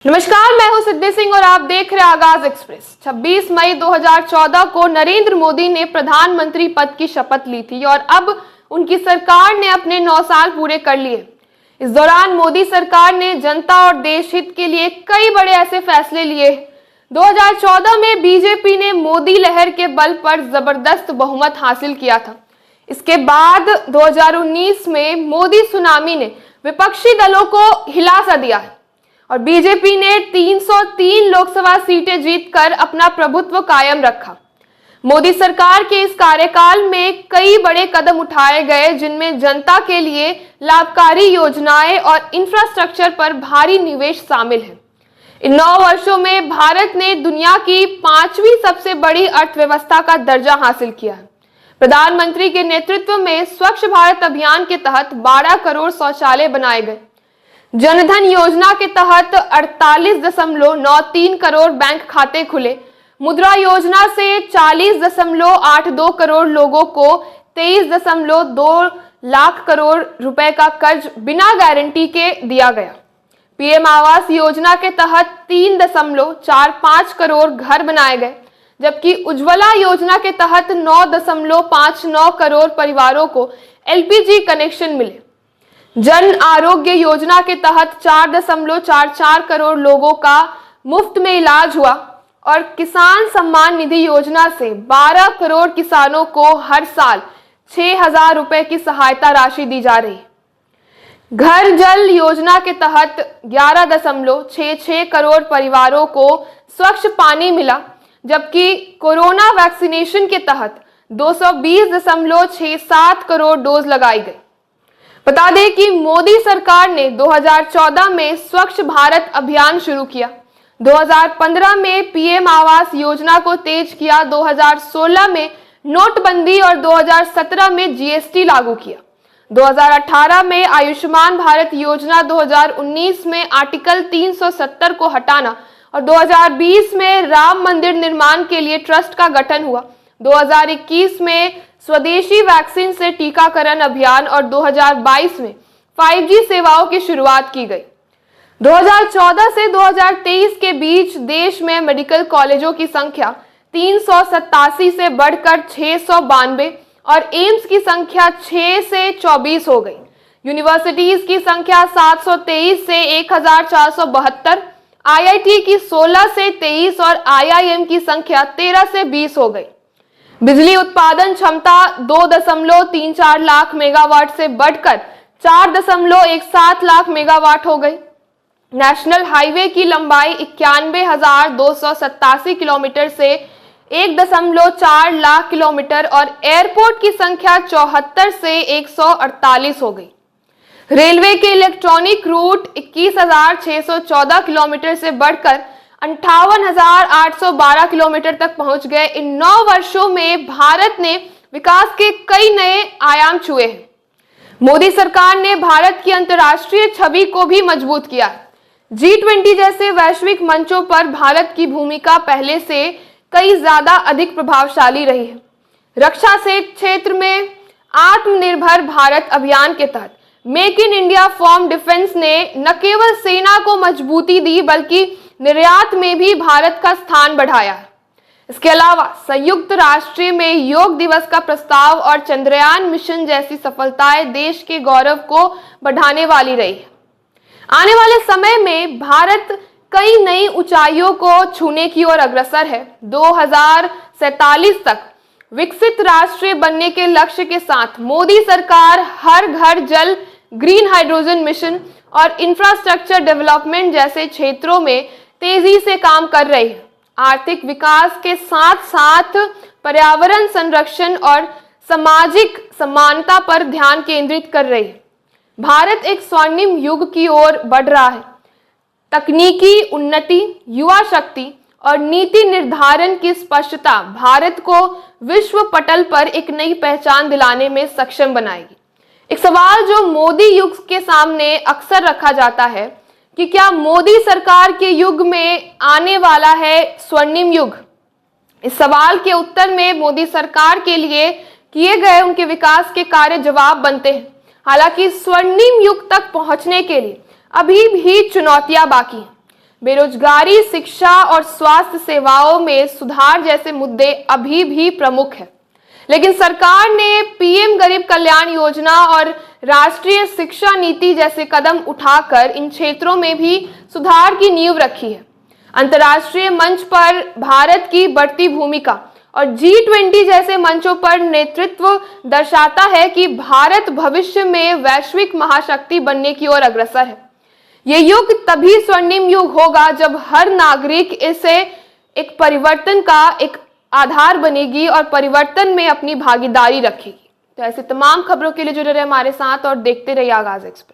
नमस्कार, मैं हूं सिद्धि सिंह और आप देख रहे हैं आगाज एक्सप्रेस। 26 मई 2014 को नरेंद्र मोदी ने प्रधानमंत्री पद की शपथ ली थी और अब उनकी सरकार ने अपने 9 साल पूरे कर लिए। इस दौरान मोदी सरकार ने जनता और देश हित के लिए कई बड़े ऐसे फैसले लिए। 2014 में बीजेपी ने मोदी लहर के बल पर जबरदस्त बहुमत हासिल किया था। इसके बाद 2019 में मोदी सुनामी ने विपक्षी दलों को हिला सा दिया है और बीजेपी ने 303 लोकसभा सीटें जीतकर अपना प्रभुत्व कायम रखा। मोदी सरकार के इस कार्यकाल में कई बड़े कदम उठाए गए, जिनमें जनता के लिए लाभकारी योजनाएं और इंफ्रास्ट्रक्चर पर भारी निवेश शामिल है। इन 9 वर्षों में भारत ने दुनिया की 5वीं सबसे बड़ी अर्थव्यवस्था का दर्जा हासिल किया है। प्रधानमंत्री के नेतृत्व में स्वच्छ भारत अभियान के तहत 12 करोड़ शौचालय बनाए गए। जनधन योजना के तहत 48.93 करोड़ बैंक खाते खुले। मुद्रा योजना से 40.82 करोड़ लोगों को 23.2 लाख करोड़ रुपए का कर्ज बिना गारंटी के दिया गया। पीएम आवास योजना के तहत 3.45 करोड़ घर बनाए गए, जबकि उज्ज्वला योजना के तहत 9.59 करोड़ परिवारों को एलपीजी कनेक्शन मिले। जन आरोग्य योजना के तहत 4.44 करोड़ लोगों का मुफ्त में इलाज हुआ और किसान सम्मान निधि योजना से 12 करोड़ किसानों को हर साल 6,000 रुपए की सहायता राशि दी जा रही है। घर जल योजना के तहत 11.66 करोड़ परिवारों को स्वच्छ पानी मिला, जबकि कोरोना वैक्सीनेशन के तहत 220.67 करोड़ डोज लगाई गई। बता दें कि मोदी सरकार ने 2014 में स्वच्छ भारत अभियान शुरू किया, 2015 में पीएम आवास योजना को तेज किया, 2016 में नोटबंदी और 2017 में जीएसटी लागू किया, 2018 में आयुष्मान भारत योजना, 2019 में आर्टिकल 370 को हटाना और 2020 में राम मंदिर निर्माण के लिए ट्रस्ट का गठन हुआ। 2021 में स्वदेशी वैक्सीन से टीकाकरण अभियान और 2022 में 5G सेवाओं की शुरुआत की गई। 2014 से 2023 के बीच देश में मेडिकल कॉलेजों की संख्या 387 से बढ़कर 692 और एम्स की संख्या 6 से 24 हो गई। यूनिवर्सिटीज की संख्या 723 से 1472, आईआईटी की 16 से 23 और आईआईएम की संख्या 13 से 20 हो गई। बिजली उत्पादन क्षमता 2.34 लाख मेगावाट से बढ़कर 4.17 लाख मेगावाट हो गई। नेशनल हाईवे की लंबाई 91,287 किलोमीटर से 1.4 लाख किलोमीटर और एयरपोर्ट की संख्या 74 से 148 हो गई। रेलवे के इलेक्ट्रॉनिक रूट 21,614 किलोमीटर से बढ़कर 58,812 किलोमीटर तक पहुंच गए। इन 9 वर्षों में भारत ने विकास के कई नए आयाम छुए हैं। मोदी सरकार ने भारत की अंतर्राष्ट्रीय छवि को भी मजबूत किया। G20 जैसे वैश्विक मंचों पर भारत की भूमिका पहले से कई ज्यादा अधिक प्रभावशाली रही है। रक्षा से क्षेत्र में आत्मनिर्भर भारत अभियान के तहत make in India form defence ने न केवल सेना को मजबूती दी, बल्कि निर्यात में भी भारत का स्थान बढ़ाया है। इसके अलावा संयुक्त राष्ट्र में योग दिवस का प्रस्ताव और चंद्रयान मिशन जैसी सफलताएं देश के गौरव को बढ़ाने वाली रही है। आने वाले समय में भारत कई नई ऊंचाइयों को छूने की ओर अग्रसर है। 2047 तक विकसित राष्ट्र बनने के लक्ष्य के साथ मोदी सरकार हर घर जल, ग्रीन हाइड्रोजन मिशन और इंफ्रास्ट्रक्चर डेवलपमेंट जैसे क्षेत्रों में तेजी से काम कर रही है। आर्थिक विकास के साथ साथ पर्यावरण संरक्षण और सामाजिक समानता पर ध्यान केंद्रित कर रही है। भारत एक स्वर्णिम युग की ओर बढ़ रहा है। तकनीकी उन्नति, युवा शक्ति और नीति निर्धारण की स्पष्टता भारत को विश्व पटल पर एक नई पहचान दिलाने में सक्षम बनाएगी। एक सवाल जो मोदी युग के सामने अक्सर रखा जाता है कि क्या मोदी सरकार के युग में आने वाला है स्वर्णिम युग? इस सवाल के उत्तर में मोदी सरकार के लिए किए गए उनके विकास के कार्य जवाब बनते हैं। हालांकि स्वर्णिम युग तक पहुंचने के लिए अभी भी चुनौतियां बाकी हैं। बेरोजगारी, शिक्षा और स्वास्थ्य सेवाओं में सुधार जैसे मुद्दे अभी भी प्रमुख हैं। लेकिन सरकार ने पीएम गरीब कल्याण योजना और राष्ट्रीय शिक्षा नीति जैसे कदम उठाकर इन क्षेत्रों में भी सुधार की नींव रखी है। अंतर्राष्ट्रीय मंच पर भारत की बढ़ती भूमिका और G20 जैसे मंचों पर नेतृत्व दर्शाता है कि भारत भविष्य में वैश्विक महाशक्ति बनने की ओर अग्रसर है। ये युग तभी स्वर्णिम युग होगा जब हर नागरिक इसे एक परिवर्तन का एक आधार बनेगी और परिवर्तन में अपनी भागीदारी रखेगी। तो ऐसे तमाम खबरों के लिए जुड़े रहे हमारे साथ और देखते रहिए आगाज एक्सप्रेस।